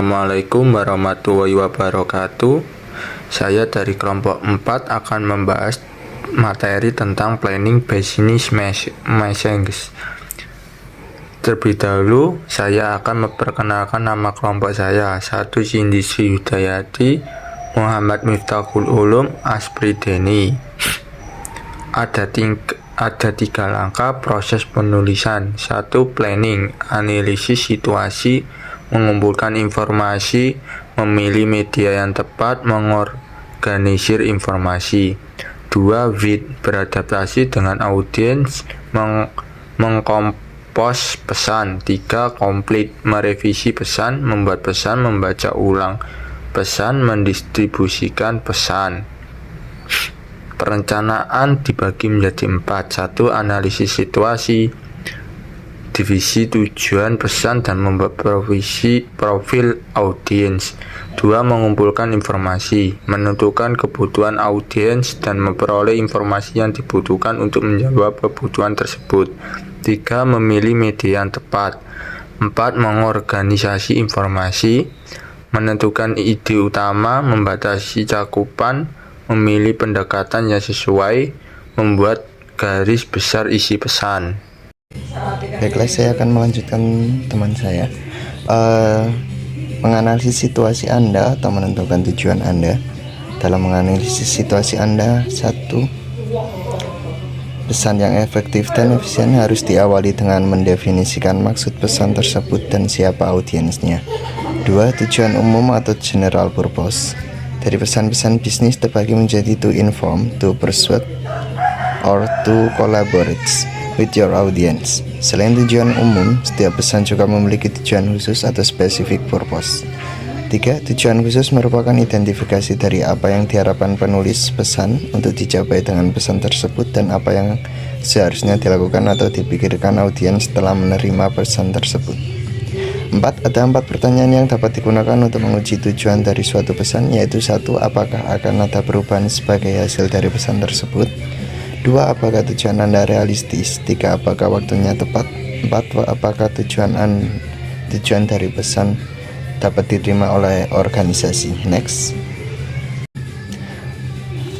Assalamualaikum warahmatullahi wabarakatuh. Saya dari kelompok 4 akan membahas materi tentang planning business message. Terlebih dahulu, saya akan memperkenalkan nama kelompok saya. 1. Cindy Sri Hudayati, Muhammad Miftahul Ulum, Asri Deni. Ada 3 langkah proses penulisan. 1. Planning, analisis situasi, mengumpulkan informasi, memilih media yang tepat, mengorganisir informasi. 2. With, beradaptasi dengan audiens, mengkompos pesan. 3. Complete, merevisi pesan, membuat pesan, membaca ulang pesan, mendistribusikan pesan. Perencanaan dibagi menjadi 4. 1. Analisis situasi, divisi tujuan pesan dan membuat profil audiens. 2. Mengumpulkan informasi, menentukan kebutuhan audiens dan memperoleh informasi yang dibutuhkan untuk menjawab kebutuhan tersebut. 3. Memilih media yang tepat. 4. Mengorganisasi informasi, menentukan ide utama, membatasi cakupan, memilih pendekatan yang sesuai, membuat garis besar isi pesan. Baiklah, saya akan melanjutkan teman saya. Menganalisis situasi Anda atau menentukan tujuan Anda. Dalam menganalisis situasi Anda, 1. Pesan yang efektif dan efisien harus diawali dengan mendefinisikan maksud pesan tersebut dan siapa audiensnya. 2. Tujuan umum atau general purpose. Dari pesan-pesan bisnis terbagi menjadi to inform, to persuade, or to collaborate with your audience. Selain tujuan umum, setiap pesan juga memiliki tujuan khusus atau specific purpose. 3. Tujuan khusus merupakan identifikasi dari apa yang diharapkan penulis pesan untuk dicapai dengan pesan tersebut dan apa yang seharusnya dilakukan atau dipikirkan audiens setelah menerima pesan tersebut. 4. Ada 4 pertanyaan yang dapat digunakan untuk menguji tujuan dari suatu pesan, yaitu 1. Apakah akan ada perubahan sebagai hasil dari pesan tersebut? 2. Apakah tujuan Anda realistis? 3. Apakah waktunya tepat? 4. Apakah tujuan dari pesan dapat diterima oleh organisasi? Next.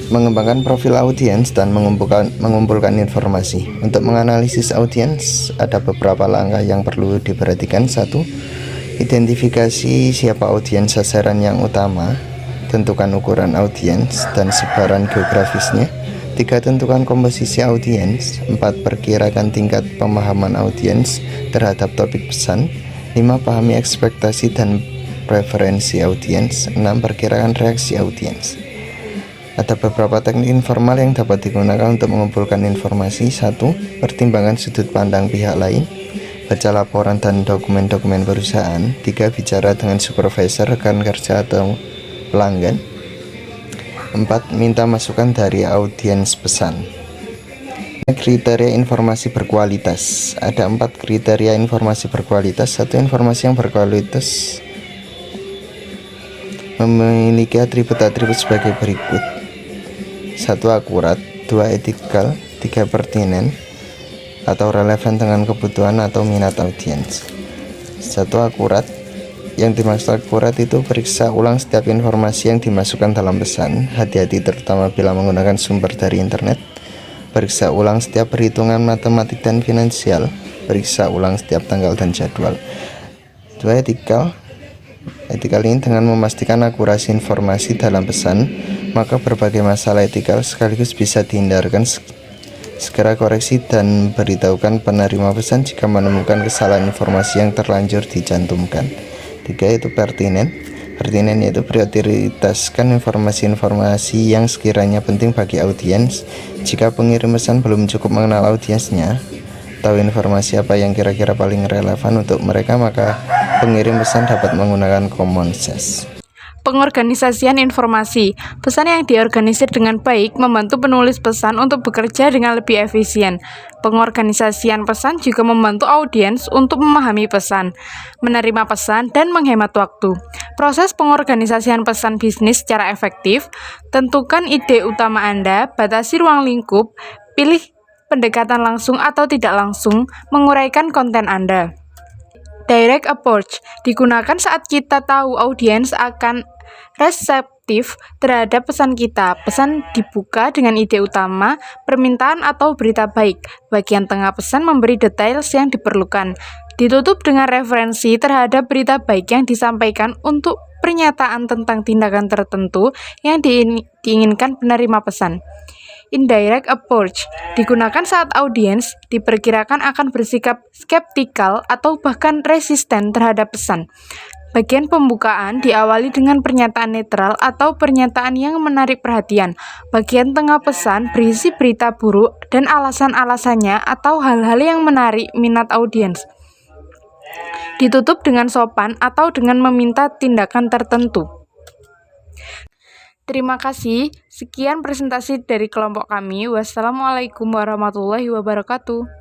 Mengembangkan profil audiens dan mengumpulkan informasi. Untuk menganalisis audiens, ada beberapa langkah yang perlu diperhatikan. 1. Identifikasi siapa audiens sasaran yang utama. Tentukan ukuran audiens dan sebaran geografisnya. 3. Tentukan komposisi audiens. 4. Perkirakan tingkat pemahaman audiens terhadap topik pesan. 5. Pahami ekspektasi dan preferensi audiens. 6. Perkirakan reaksi audiens. Ada beberapa teknik informal yang dapat digunakan untuk mengumpulkan informasi. 1. Pertimbangan sudut pandang pihak lain. Baca laporan dan dokumen-dokumen perusahaan. 3. Bicara dengan supervisor, rekan kerja atau pelanggan. 4. Minta masukan dari audiens pesan. Kriteria informasi berkualitas. Ada 4 kriteria informasi berkualitas. 1. Informasi yang berkualitas memiliki atribut-atribut sebagai berikut. 1. Akurat. 2. Etikal. 3. Pertinen atau relevan dengan kebutuhan atau minat audiens. 1. Akurat. Yang dimaksud akurat itu periksa ulang setiap informasi yang dimasukkan dalam pesan. Hati-hati terutama bila menggunakan sumber dari internet. Periksa ulang setiap perhitungan matematik dan finansial. Periksa ulang setiap tanggal dan jadwal. 2. Etikal. Etikal ini dengan memastikan akurasi informasi dalam pesan, maka berbagai masalah etikal sekaligus bisa dihindarkan. Segera koreksi dan beritahukan penerima pesan jika menemukan kesalahan informasi yang terlanjur dicantumkan. 3. Yaitu pertinen. Pertinen yaitu prioritaskan informasi-informasi yang sekiranya penting bagi audiens. Jika pengirim pesan belum cukup mengenal audiensnya, tahu informasi apa yang kira-kira paling relevan untuk mereka, maka pengirim pesan dapat menggunakan common sense. Pengorganisasian informasi. Pesan yang diorganisir dengan baik membantu penulis pesan untuk bekerja dengan lebih efisien. Pengorganisasian pesan juga membantu audiens untuk memahami pesan, menerima pesan, dan menghemat waktu. Proses pengorganisasian pesan bisnis secara efektif. Tentukan ide utama Anda, batasi ruang lingkup, pilih pendekatan langsung atau tidak langsung, menguraikan konten Anda. Direct approach digunakan saat kita tahu audiens akan reseptif terhadap pesan kita. Pesan dibuka dengan ide utama, permintaan atau berita baik. Bagian tengah pesan memberi detail yang diperlukan. Ditutup dengan referensi terhadap berita baik yang disampaikan untuk pernyataan tentang tindakan tertentu yang diinginkan penerima pesan. Indirect approach digunakan saat audiens diperkirakan akan bersikap skeptikal atau bahkan resisten terhadap pesan. Bagian pembukaan diawali dengan pernyataan netral atau pernyataan yang menarik perhatian. Bagian tengah pesan berisi berita buruk dan alasan-alasannya atau hal-hal yang menarik minat audiens. Ditutup dengan sopan atau dengan meminta tindakan tertentu. Terima kasih. Sekian presentasi dari kelompok kami. Wassalamualaikum warahmatullahi wabarakatuh.